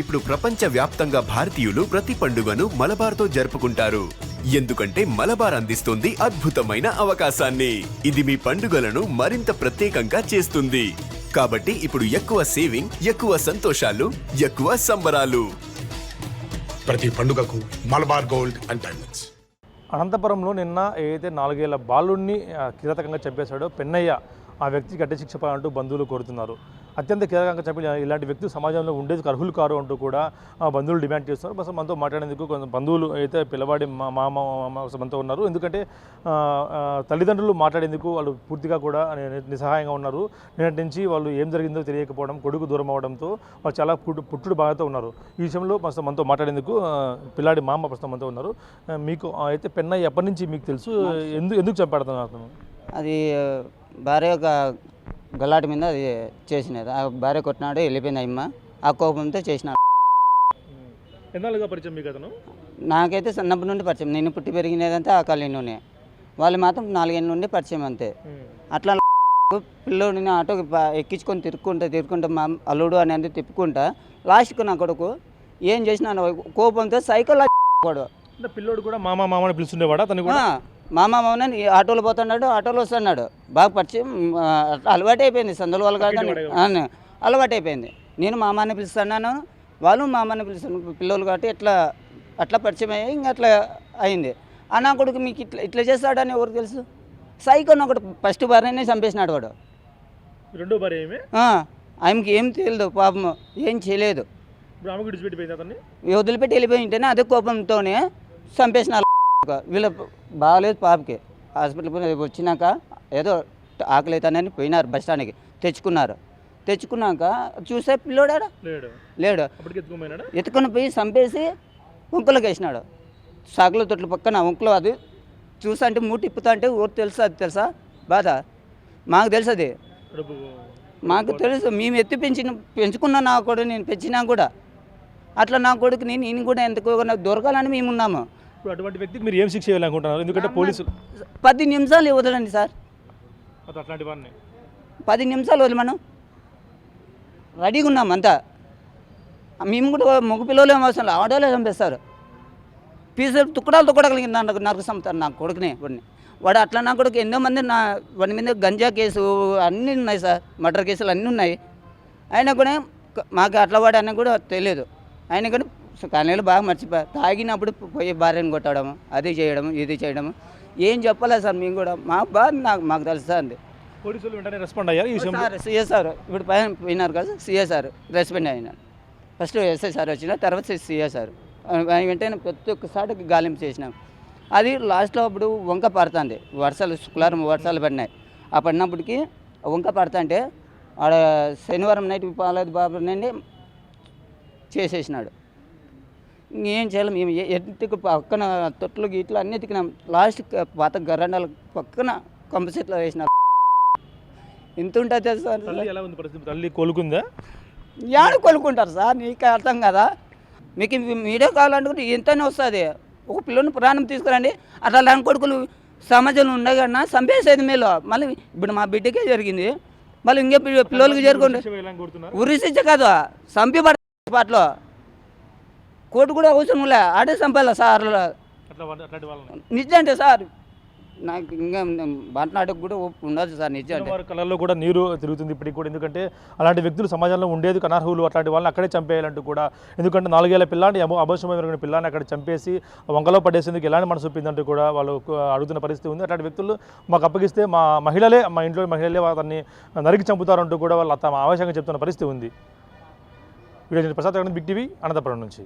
ఇప్పుడు ప్రపంచవ్యాప్తంగా భారతీయులు ప్రతి పండుగను మలబార్తో జరుపుకుంటారు. ఎందుకంటే మలబార్ అందిస్తుంది అద్భుతమైన అవకాశాన్ని. ఇది మీ పండుగలను మరింత ప్రత్యేకంగా చేస్తుంది. కాబట్టి ఇప్పుడు ఎక్కువ సేవింగ్, ఎక్కువ సంతోషాలు, ఎక్కువ సంబరాలు. ప్రతి పండుగకు మలబార్ గోల్డ్ అండ్ డైమండ్స్. అనంతపురంలో నిన్న ఏదైతే 4 ఏళ్ల బాలుడిని కిరాతకంగా చంపేశాడో పెన్నయ్య, ఆ వ్యక్తికి గట్టి శిక్ష పడాలంటూ బంధువులు కోరుతున్నారు. అత్యంత కీలకంగా చెప్పిన ఇలాంటి వ్యక్తులు సమాజంలో ఉండేందుకు అర్హులు కారు అంటూ కూడా బంధువులు డిమాండ్ చేస్తున్నారు. బస్ మనతో మాట్లాడేందుకు కొంత బంధువులు అయితే పిల్లవాడి మామ మనతో ఉన్నారు. ఎందుకంటే తల్లిదండ్రులు మాట్లాడేందుకు వాళ్ళు పూర్తిగా కూడా నిస్సహాయంగా ఉన్నారు. నిన్నటి నుంచి వాళ్ళు ఏం జరిగిందో తెలియకపోవడం, కొడుకు దూరం అవడంతో వాళ్ళు చాలా పుట్టుడు బాధతో ఉన్నారు. ఈ విషయంలో మనతో మాట్లాడేందుకు పిల్లాడి మామ ప్రస్తుతం మనతో ఉన్నారు. మీకు అయితే పెన్నయ్య ఎప్పటి నుంచి మీకు తెలుసు? ఎందుకు చంపాడుతున్నారు? అది భార్య ఒక గలాటి మీద అది చేసినది. ఆ భార్య కొట్టినాడు, వెళ్ళిపోయింది అమ్మ. ఆ కోపంతో చేసినాడు. ఎన్నాళ్ళుగా పరిచయం మీకు అతను? నాకైతే చిన్నప్పటి నుండి పరిచయం. నేను పుట్టి పెరిగినదంటే ఆ కాలనీలోనే. వాళ్ళు మాత్రం 4 ఏళ్ళ నుండి పరిచయం అంతే. అట్లా పిల్లోడిని ఆటోకి ఎక్కించుకొని తిరుక్కుంటా మా అల్లుడు అనేది తిప్పుకుంటా లాస్ట్కు నా కొడుకు ఏం చేసినా కోపంతో సైకిల్ వాడు. పిల్లోడు కూడా మామ అని పిలుస్తుండేవాడు అతను కూడా? మామని ఆటోలో పోతున్నాడు, ఆటోలో వస్తున్నాడు. బాగా పరిచయం అలవాటు అయిపోయింది. సందుల వాళ్ళు కాదు అలవాటు అయిపోయింది. నేను మామాని పిలుస్తున్నాను, వాళ్ళు మామని పిలుస్తాను. పిల్లలు కాబట్టి అట్లా పరిచయం అయ్యి ఇంకా అట్లా అయింది. నా కొడుకు మీకు ఇట్లా చేస్తాడని ఎవరికి తెలుసు? సైకోన్ ఒకటి ఫస్ట్ భార్యనే చంపేసినాడు వాడు. రెండో భార్య ఏమే? ఆమెకి ఏం తెలియదు, పాపం ఏం చేయలేదు. వదిలిపెట్టి వెళ్ళిపోయి ఉంటేనే అదే కోపంతోనే చంపేసినారు. వీళ్ళ బాగాలేదు పాపకి. హాస్పిటల్ వచ్చినాక ఏదో ఆకలి అవుతానని పోయినారు బస్ స్టాండ్కి. తెచ్చుకున్నాక చూసే పిల్లోడాడా లేడు. ఎత్తుకొని పోయి చంపేసి ఉంకులోకి వేసినాడు. సాగుల తొట్ల పక్కన ఉంకులో. అది చూసా అంటే మూటి తిప్పుతా అంటే ఊరు తెలుసా? అది తెలుసా బాధ? మాకు తెలుసు, అది మాకు తెలుసు. మేము ఎత్తి పెంచుకున్నా నా కొడుకు, నేను పెంచినా కూడా అట్లా నా కొడుకు నేను కూడా ఎందుకు దొరకాలని మేము ఉన్నాము. ఇప్పుడు అటువంటి వ్యక్తికి మీరు ఏం శిక్ష చేయాలనుకుంటున్నారు? ఎందుకంటే పోలీసులు 10 నిమిషాలు వదలండి సార్. అట్లాంటి వాడిని 10 నిమిషాలు వదలమను, రెడీగా ఉన్నాం అంతా. మేము కూడా మగ పిల్లలు ఏమవసరం, ఆడవాళ్ళే చంపేస్తారు. పీసులు తుక్కడాలు నరకు చంపుతారు నా కొడుకుని. వాడు అట్లా నా కొడుకు ఎన్నో మంది వాడి మీద గంజా కేసు అన్నీ ఉన్నాయి సార్, మర్డర్ కేసులు అన్నీ ఉన్నాయి. అయినా కూడా మాకు అట్లా వాడు అన్న కూడా తెలియదు. అయినా కూడా కాలనీలో బాగా మర్చిపోయారు. తాగినప్పుడు పోయి భార్యను కొట్టడము, అది చేయడము, ఇది చేయడము. ఏం చెప్పలేదు సార్. మేము కూడా మా బాధ మాకు తెలుసా అండి. పోలీసులు వెంటనే రెస్పాండ్ అయ్యారు. సిఎస్ఆర్ ఇప్పుడు పైన పోయినారు కదా, సిఎస్ఆర్ రెస్పాండ్ అయినారు. ఫస్ట్ ఎస్ఐ సార్ వచ్చిన తర్వాత సిఎస్ఆర్ వెంటనే ప్రతి ఒక్కసారికి గాలింపు చేసినాం. అది లాస్ట్లో అప్పుడు వంక పడుతుంది. శుక్రవారం వర్షాలు పడినాయి. ఆ పడినప్పటికీ వంక పడుతుంటే ఆడ శనివారం నైట్ పాలేదు బాబు నుండి చేసేసినాడు. ఇంకేం చేయాలి? మేము ఎత్తుకు పక్కన తొట్లు గీట్లు అన్నీ ఎత్తికినాం. లాస్ట్ పాత గరండాల పక్కన కొంప చెట్లు వేసినారు. ఎంత ఉంటుంది తెలుసా? తల్లి కోలుకుందా? యాడ కోలుకుంటారు సార్? నీకు అర్థం కదా. మీకు వీడియో కావాలనుకుంటే ఎంతనే వస్తుంది. ఒక పిల్లని ప్రాణం తీసుకురండి. అట్లా లాంటి కొడుకులు సమాజంలో ఉండగన్నా చంపేసేది మేలు. మళ్ళీ ఇప్పుడు మా బిడ్డకే జరిగింది, మళ్ళీ ఇంకే పిల్లలకి జరుగుతుంది. ఉరి శిక్ష కాదు, చంపి పడతారు పాటలో. కోర్టు కూడా అవసరం లే, ఆడే చంపాలి సార్. నిజంటే సార్ నాకు ఇంకా మాట్లాడకు కూడా ఉండదు సార్. నిజం కళల్లో కూడా నీరు తిరుగుతుంది ఇప్పటికి కూడా. ఎందుకంటే అలాంటి వ్యక్తులు సమాజంలో ఉండేది అనర్హులు. అట్లాంటి వాళ్ళని అక్కడే చంపేయాలంటూ కూడా. ఎందుకంటే 4 ఏళ్ల పిల్లాన్ని అభాషమైన పిల్లాన్ని అక్కడ చంపేసి వంకలో పడేసేందుకు ఎలాంటి మనసు ఒప్పిందంటూ కూడా వాళ్ళు అడుగుతున్న పరిస్థితి ఉంది. అట్లాంటి వ్యక్తులు మాకు అప్పగిస్తే మా ఇంట్లో మహిళలే అతన్ని నరికి చంపుతారంటూ కూడా వాళ్ళు తమ ఆవేశంగా చెప్తున్న పరిస్థితి ఉంది. Video Prasad Big TV Anantapur నుంచి.